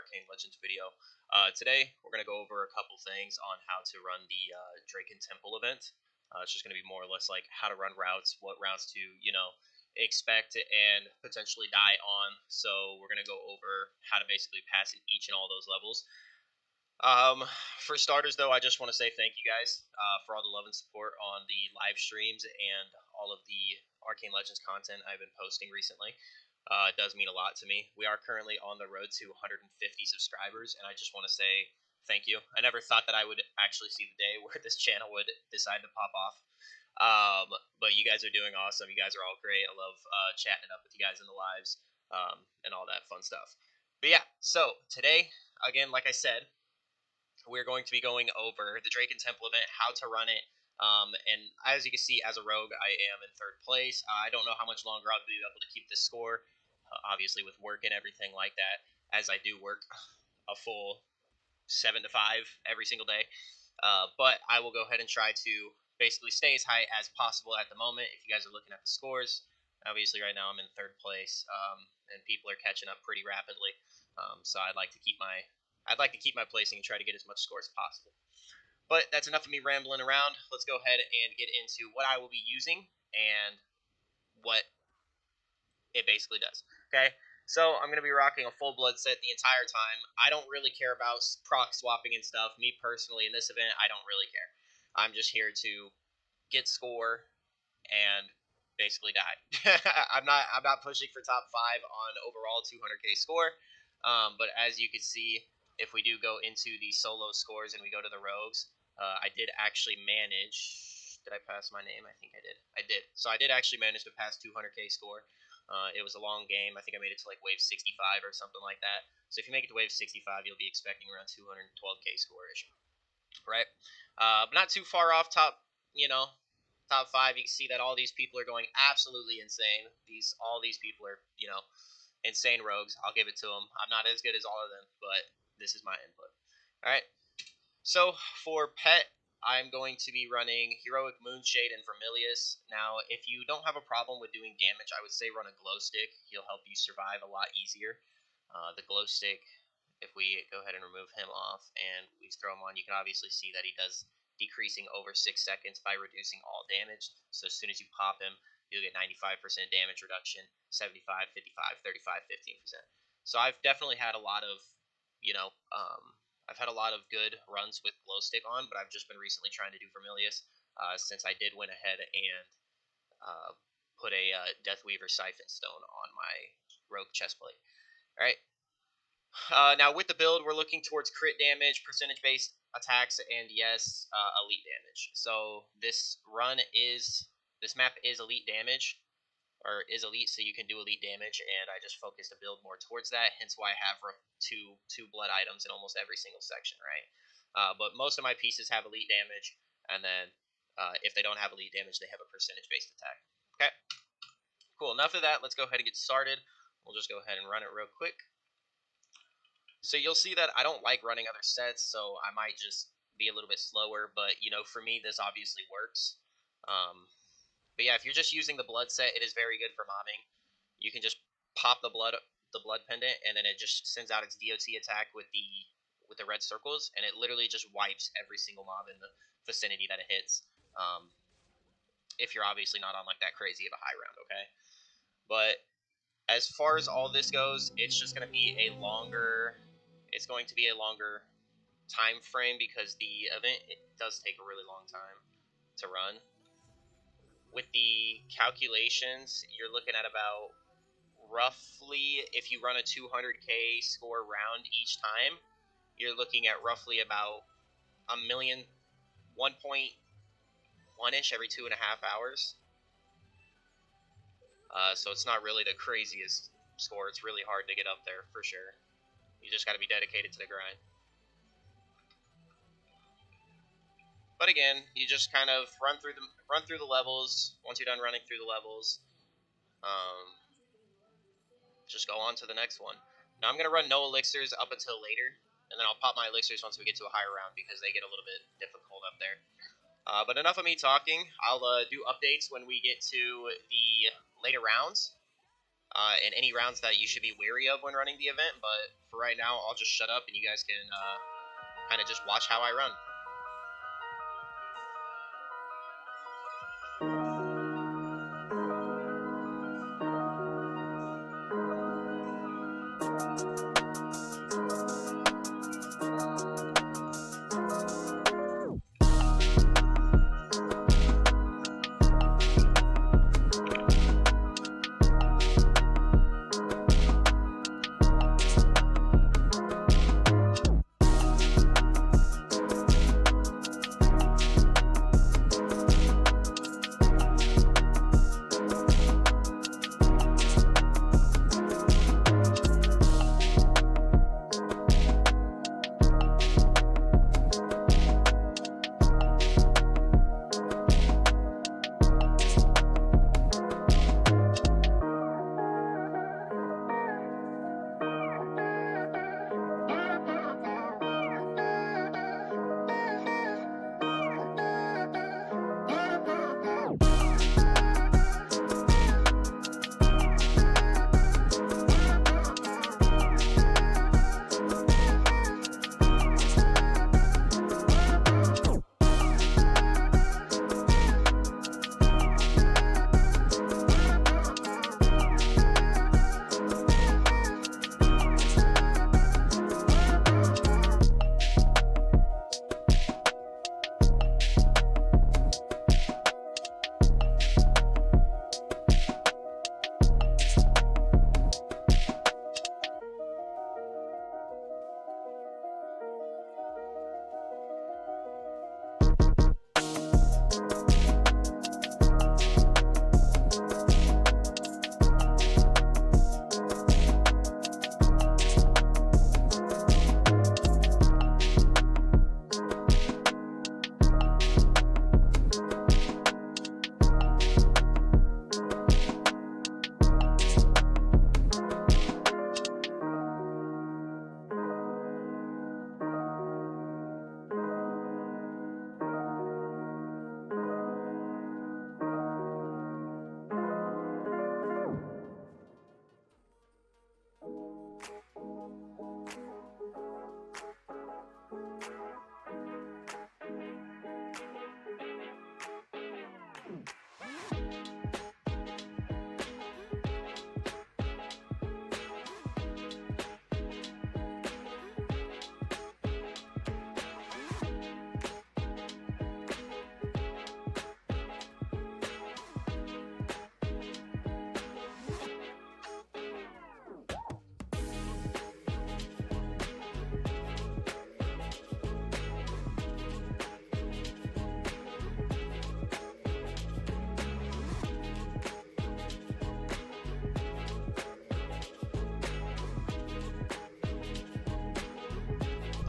Arcane Legends video. Today, we're going to go over a couple things on how to run the Dragkin Temple event. It's just going to be more or less like how to run routes, what routes to, expect and potentially die on. So we're going to go over how to basically pass in each and all those levels. For starters, though, I just want to say thank you guys for all the love and support on the live streams and all of the Arcane Legends content I've been posting recently. It does mean a lot to me. We are currently on the road to 150 subscribers, and I just want to say thank you. I never thought that I would actually see the day where this channel would decide to pop off. But you guys are doing awesome. You guys are all great. I love chatting it up with you guys in the lives and all that fun stuff. But yeah, so today, again, like I said, we're going to be going over the Dragkin Temple event, how to run it. And as you can see, as a rogue, I am in third place. I don't know how much longer I'll be able to keep this score, obviously with work and everything like that, as I do work a full 7 to 5 every single day. But I will go ahead and try to basically stay as high as possible at the moment. If you guys are looking at the scores, obviously right now I'm in third place, and people are catching up pretty rapidly. So I'd like to keep my placing and try to get as much score as possible. But that's enough of me rambling around. Let's go ahead and get into what I will be using and what it basically does. Okay, so I'm going to be rocking a full blood set the entire time. I don't really care about proc swapping and stuff. Me personally, in this event, I don't really care. I'm just here to get score and basically die. I'm not pushing for top 5 on overall 200k score. But as you can see, if we do go into the solo scores and we go to the rogues, I did actually manage. Did I pass my name? I think I did. I did. So I did actually manage to pass 200k score. It was a long game. I think I made it to like wave 65 or something like that. So if you make it to wave 65, you'll be expecting around 212k score-ish. Right? But not too far off top, top 5. You can see that all these people are going absolutely insane. All these people are, insane rogues. I'll give it to them. I'm not as good as all of them, but this is my input. All right. So for pet, I'm going to be running Heroic Moonshade and Vermilius. Now, if you don't have a problem with doing damage, I would say run a glow stick. He'll help you survive a lot easier. The glow stick, if we go ahead and remove him off and we throw him on, you can obviously see that he does decreasing over 6 seconds by reducing all damage. So as soon as you pop him, you'll get 95% damage reduction, 75, 55, 35, 15%. So I've definitely had a lot of, I've had a lot of good runs with glow stick on, but I've just been recently trying to do Vermilius since I did went ahead and put a Deathweaver Siphon Stone on my rogue chestplate. All right. Now with the build, we're looking towards crit damage, percentage-based attacks, and yes, elite damage. So this map is elite damage, or is elite, so you can do elite damage, and I just focused a build more towards that, hence why I have two blood items in almost every single section, right? But most of my pieces have elite damage, and then if they don't have elite damage, they have a percentage-based attack. Okay, cool. Enough of that. Let's go ahead and get started. We'll just go ahead and run it real quick. So you'll see that I don't like running other sets, so I might just be a little bit slower, but, for me, this obviously works. But yeah, if you're just using the blood set, it is very good for mobbing. You can just pop the blood pendant, and then it just sends out its DOT attack with the red circles, and it literally just wipes every single mob in the vicinity that it hits. If you're obviously not on like that crazy of a high round, okay? But as far as all this goes, it's just going to be a longer. It's going to be a longer time frame because the event does take a really long time to run. With the calculations, you're looking at about roughly, if you run a 200k score round each time, you're looking at roughly about 1.1-ish every 2.5 hours. So it's not really the craziest score. It's really hard to get up there for sure. You just got to be dedicated to the grind. But again, you just kind of run through the levels. Once you're done running through the levels, just go on to the next one. Now I'm going to run no elixirs up until later, and then I'll pop my elixirs once we get to a higher round because they get a little bit difficult up there. But enough of me talking. I'll do updates when we get to the later rounds. and any rounds that you should be wary of when running the event. But for right now, I'll just shut up and you guys can kind of just watch how I run.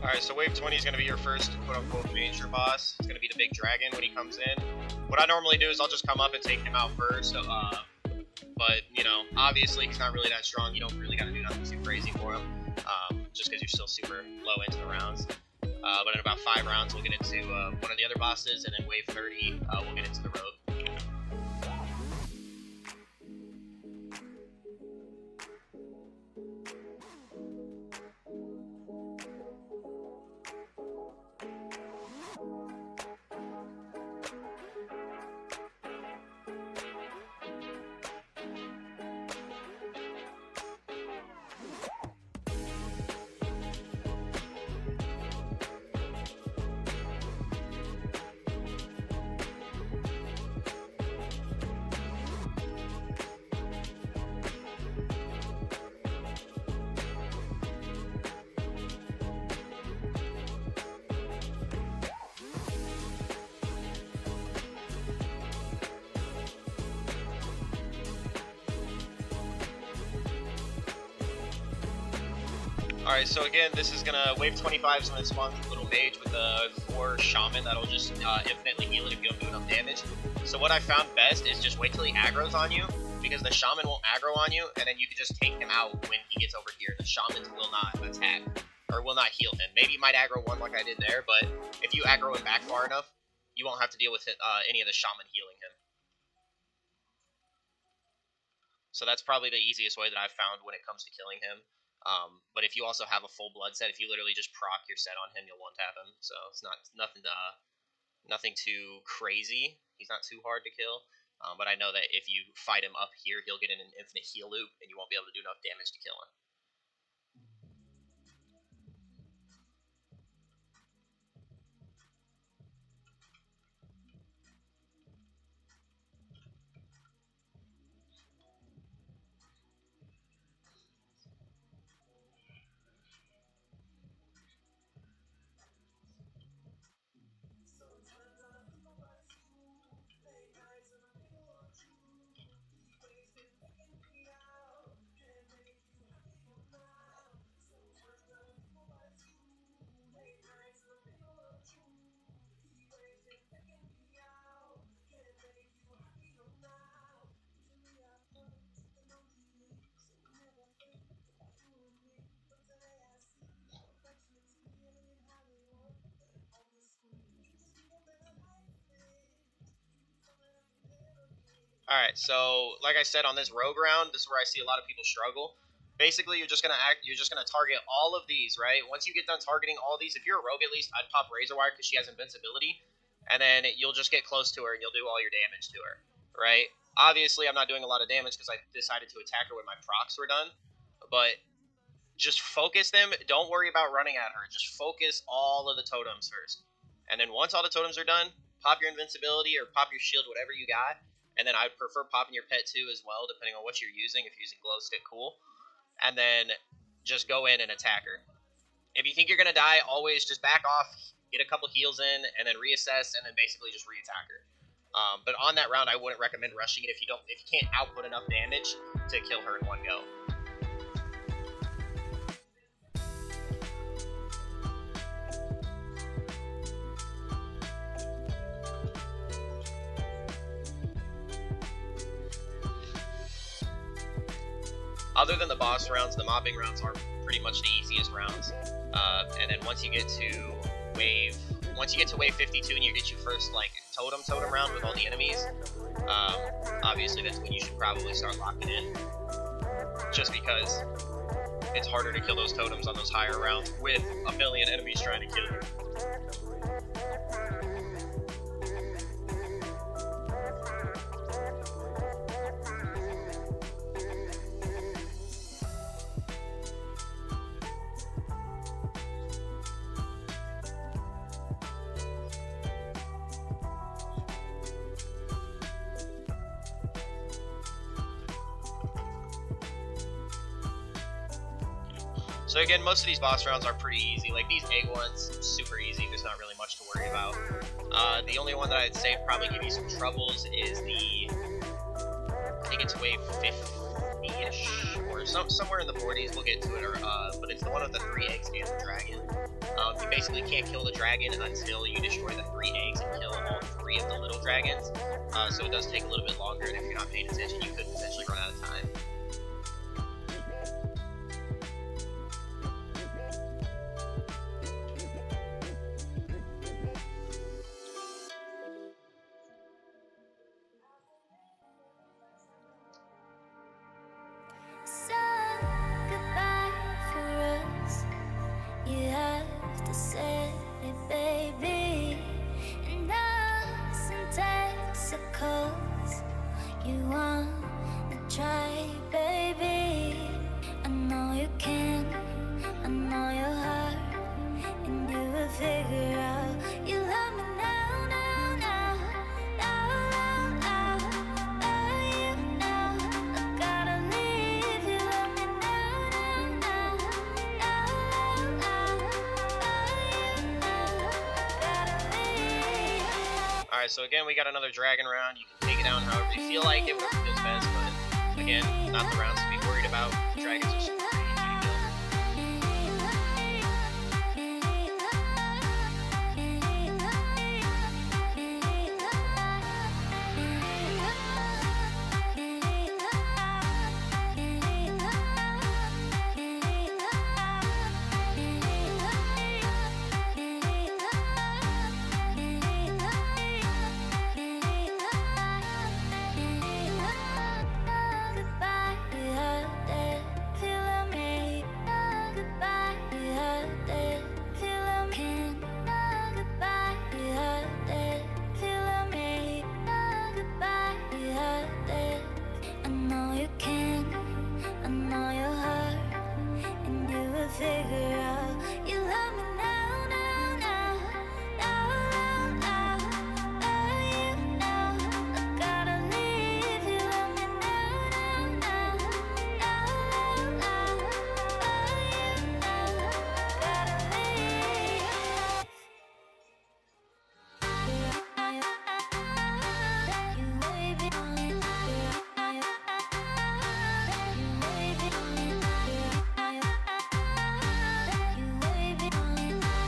Alright, so wave 20 is going to be your first quote-unquote major boss. It's going to be the big dragon when he comes in. What I normally do is I'll just come up and take him out first. But, you know, obviously he's not really that strong. You don't really got to do nothing too crazy for him. Just because you're still super low into the rounds. But in about 5 rounds, we'll get into one of the other bosses. And then wave 30, we'll get into the road. Alright, so again, this is gonna, wave 25 is when it spawns a little mage with a 4 shaman that'll just infinitely heal it if you don't do enough damage. So what I found best is just wait till he aggroes on you, because the shaman won't aggro on you, and then you can just take him out when he gets over here. The shamans will not attack, or will not heal him. Maybe you might aggro one like I did there, but if you aggro him back far enough, you won't have to deal with any of the shaman healing him. So that's probably the easiest way that I've found when it comes to killing him. But if you also have a full blood set, if you literally just proc your set on him, you'll one tap him. So it's nothing too crazy. He's not too hard to kill. But I know that if you fight him up here, he'll get in an infinite heal loop, and you won't be able to do enough damage to kill him. Alright, so like I said, on this rogue round, this is where I see a lot of people struggle. Basically, you're just gonna target all of these, right? Once you get done targeting all these, if you're a rogue at least, I'd pop Razorwire because she has invincibility, and then you'll just get close to her and you'll do all your damage to her, right? Obviously, I'm not doing a lot of damage because I decided to attack her when my procs were done, but just focus them. Don't worry about running at her. Just focus all of the totems first. And then once all the totems are done, pop your invincibility or pop your shield, whatever you got. And then I'd prefer popping your pet too as well, depending on what you're using. If you're using glow stick, cool. And then just go in and attack her. If you think you're going to die, always just back off, get a couple heals in, and then reassess, and then basically just re-attack her. But on that round, I wouldn't recommend rushing it if you can't output enough damage to kill her in one go. Other than the boss rounds, the mobbing rounds are pretty much the easiest rounds. And then once you get to wave 52 and you get your first like totem round with all the enemies, obviously that's when you should probably start locking in. Just because it's harder to kill those totems on those higher rounds with a million enemies trying to kill you. So again, most of these boss rounds are pretty easy. Like these egg ones, super easy. There's not really much to worry about. The only one that I'd say probably give you some troubles is I think it's wave 50-ish, or somewhere in the 40s. We'll get to it, but it's the one with the 3 eggs and the dragon. You basically can't kill the dragon until you destroy the 3 eggs and kill all 3 of the little dragons. So it does take a little bit longer, and if you're not paying attention, you could potentially run out of time. Alright, so again, we got another dragon round. You can take it down however you feel like it, whatever feels best, but again, not the rounds to be worried about. The dragons are super easy to kill. Goodbye.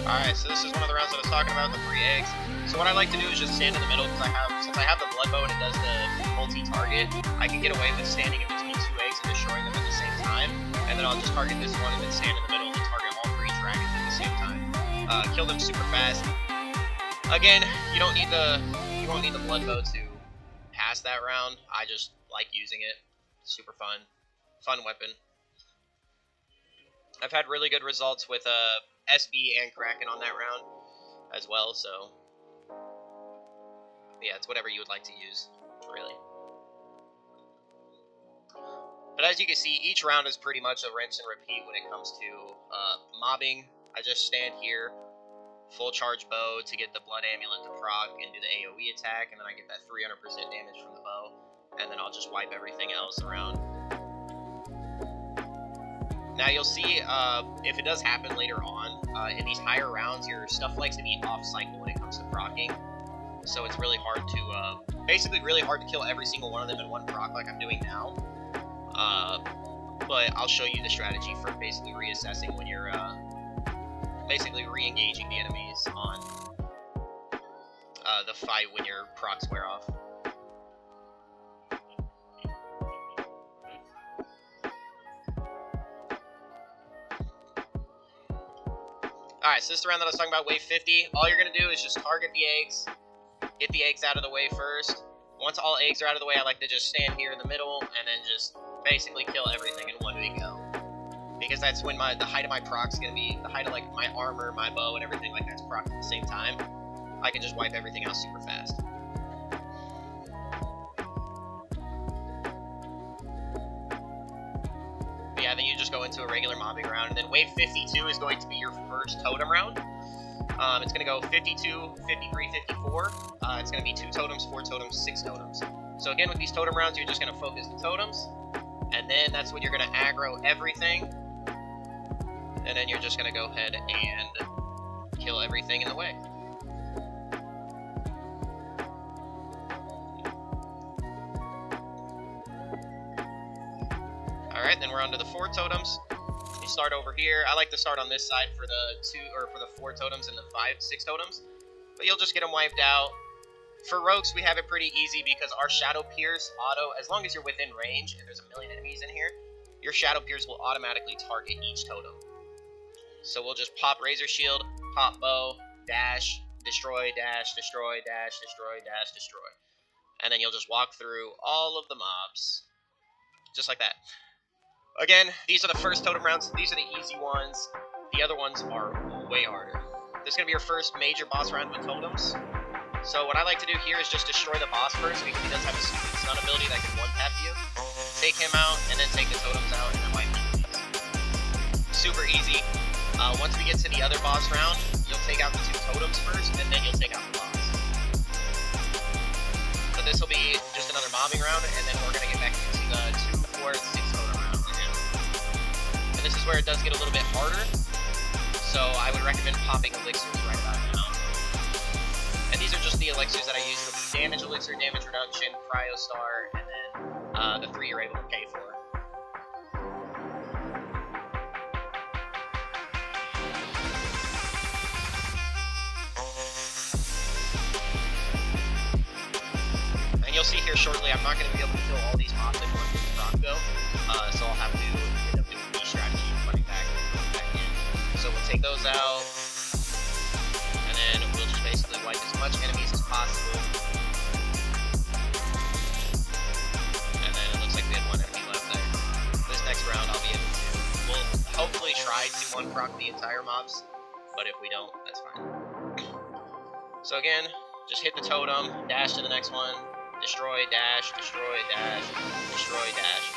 Alright, so this is one of the rounds that I was talking about, the 3 eggs. So what I like to do is just stand in the middle, because since I have the blood bow and it does the multi-target, I can get away with standing in between 2 eggs and destroying them at the same time. And then I'll just target this one and then stand in the middle and target all 3 dragons at the same time. Kill them super fast. Again, you won't need the blood bow to pass that round. I just like using it. Super fun weapon. I've had really good results with SB and Kraken on that round as well, so yeah, it's whatever you would like to use, really. But as you can see, each round is pretty much a rinse and repeat when it comes to mobbing. I just stand here, full charge bow to get the blood amulet to proc and do the AoE attack, and then I get that 300% damage from the bow, and then I'll just wipe everything else around. Now you'll see if it does happen later on, in these higher rounds, your stuff likes to be off cycle when it comes to procking. So it's really hard to, basically really hard to kill every single one of them in one proc like I'm doing now. But I'll show you the strategy for basically reassessing when you're basically re-engaging the enemies on the fight when your procs wear off. Alright, so this is the round that I was talking about, wave 50. All you're going to do is just target the eggs, get the eggs out of the way first. Once all eggs are out of the way, I like to just stand here in the middle and then just basically kill everything in one big go. Because that's when the height of my proc's going to be, the height of like my armor, my bow, and everything like that's proc at the same time. I can just wipe everything out super fast. But yeah, then you just go into a regular mobbing round, and then wave 52 is going to be your first totem round. It's going to go 52, 53, 54. It's going to be 2 totems, 4 totems, 6 totems. So again, with these totem rounds, you're just going to focus the totems, and then that's when you're going to aggro everything, and then you're just going to go ahead and kill everything in the way. Alright, then we're on to the 4 totems. You start over here. I like to start on this side for the 4 totems and the 5-6 totems. But you'll just get them wiped out. For rogues, we have it pretty easy because our Shadow Pierce auto, as long as you're within range and there's a million enemies in here, your Shadow Pierce will automatically target each totem. So we'll just pop Razor Shield, pop Bow, dash, destroy, dash, destroy, dash, destroy, dash, destroy. And then you'll just walk through all of the mobs. Just like that. Again, these are the first totem rounds. These are the easy ones. The other ones are way harder. This is going to be your first major boss round with totems. So what I like to do here is just destroy the boss first, because he does have a stupid stun ability that can one-tap you. Take him out, and then take the totems out, and then wipe them. Super easy. Once we get to the other boss round, you'll take out the 2 totems first, and then you'll take out the boss. So this will be just another mobbing round, and then we're going to get back into the 2, 4, 6 totem round. And this is where it does get a little bit harder, so I would recommend popping elixirs right about now. And these are just the elixirs that I use. It'll be damage elixir, damage reduction, cryo star, and then the 3 you're able to pay for. And you'll see here shortly, I'm not going to be able to kill all these mobs at once with the proc though, so I'll have to end up doing the strategy and running back in. So we'll take those out, and then we'll just basically wipe as much enemies as possible. And then it looks like we had 1 enemy left there. This next round I'll be able to, we'll hopefully try to 1-proc the entire mobs, but if we don't, that's fine. So again, just hit the totem, dash to the next one, destroy, dash, destroy, dash, destroy, dash.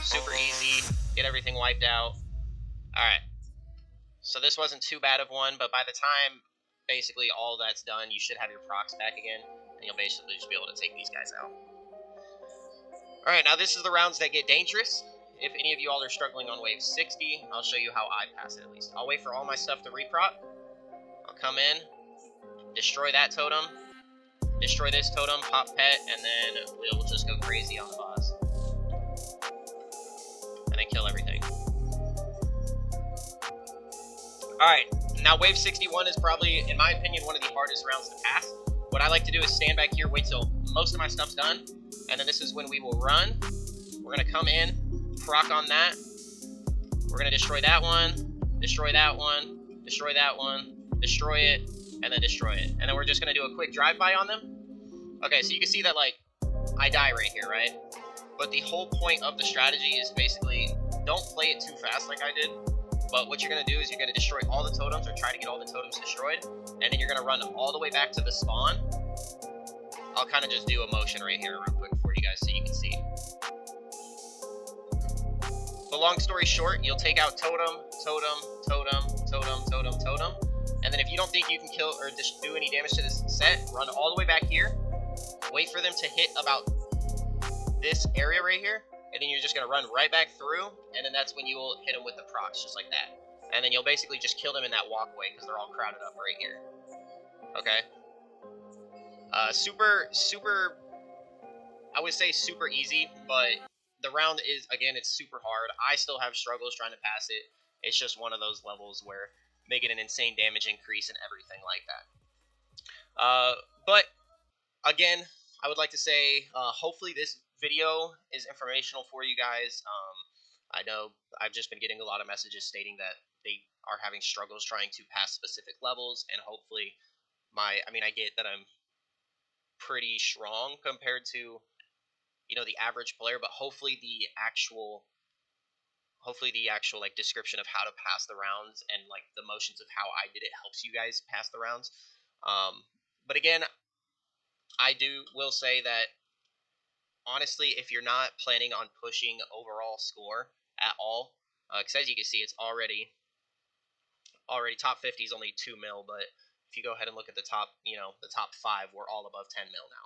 Super easy, get everything wiped out. Alright, so this wasn't too bad of one, but by the time basically all that's done, you should have your procs back again, and you'll basically just be able to take these guys out. Alright, now this is the rounds that get dangerous. If any of you all are struggling on wave 60, I'll show you how I pass it at least. I'll wait for all my stuff to reproc. I'll come in, destroy that totem, destroy this totem, pop pet, and then we'll just go crazy on the boss. And then kill everything. Alright, Now, wave 61 is probably, in my opinion, one of the hardest rounds to pass. What I like to do is stand back here, wait till most of my stuff's done, and then this is when we will run. We're going to come in, proc on that. We're going to destroy that one, destroy that one, destroy that one, destroy it, and then destroy it. And then we're just going to do a quick drive-by on them. Okay, so you can see that, like, I die right here, right? But the whole point of the strategy is basically don't play it too fast like I did. But what you're going to do is you're going to destroy all the totems, or try to get all the totems destroyed, and then you're going to run them all the way back to the spawn. I'll kind of just do a motion right here real quick for you guys so you can see. So long story short, you'll take out totem, totem, totem, totem, totem, totem, and then if you don't think you can kill or just do any damage to this set, run all the way back here, wait for them to hit about this area right here, and then you're just going to run right back through, and then that's when you will hit them with the procs, just like that. And then you'll basically just kill them in that walkway, because they're all crowded up right here. Okay? Super, I would say super easy, but the round is, again, it's super hard. I still have struggles trying to pass it. It's just one of those levels where making an insane damage increase and everything like that. But, again, I would like to say, hopefully this video is informational for you guys. I know I've just been getting a lot of messages stating that they are having struggles trying to pass specific levels, and hopefully I get that I'm pretty strong compared to, you know, the average player, but hopefully the actual like description of how to pass the rounds and like the motions of how I did it helps you guys pass the rounds. But again, I will say that honestly, if you're not planning on pushing overall score at all, because as you can see, it's already top 50 is only 2 mil, but if you go ahead and look at the top, you know, the top 5, we're all above 10 mil now.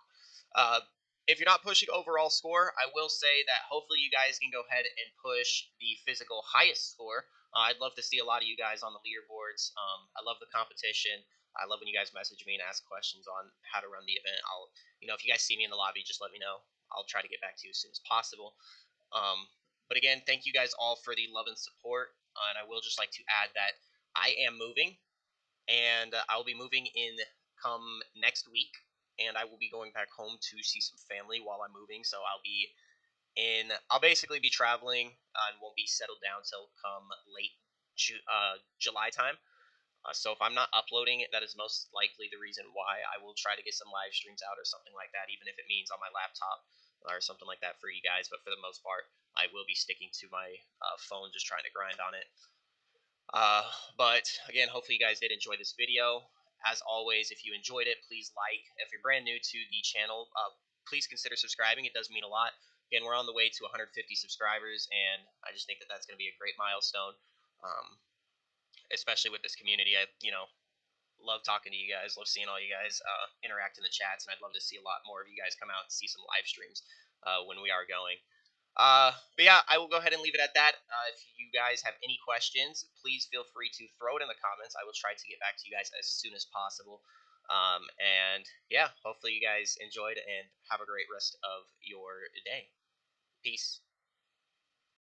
If you're not pushing overall score, I will say that hopefully you guys can go ahead and push the physical highest score. I'd love to see a lot of you guys on the leaderboards. I love the competition. I love when you guys message me and ask questions on how to run the event. If you guys see me in the lobby, just let me know. I'll try to get back to you as soon as possible. But again, thank you guys all for the love and support. And I will just like to add that I am moving, and I will be moving in come next week, and I will be going back home to see some family while I'm moving. So I'll basically be traveling and won't be settled down till come late July time. So if I'm not uploading it, that is most likely the reason why. I will try to get some live streams out or something like that, even if it means on my laptop or something like that for you guys. But for the most part, I will be sticking to my phone, just trying to grind on it. But again, hopefully you guys did enjoy this video. As always, if you enjoyed it, please like. If you're brand new to the channel, please consider subscribing. It does mean a lot. Again, we're on the way to 150 subscribers, and I just think that that's going to be a great milestone, especially with this community. I love talking to you guys, love seeing all you guys interact in the chats, and I'd love to see a lot more of you guys come out and see some live streams when we are going. But yeah, I will go ahead and leave it at that. If you guys have any questions, please feel free to throw it in the comments. I will try to get back to you guys as soon as possible. And yeah, hopefully you guys enjoyed and have a great rest of your day. Peace.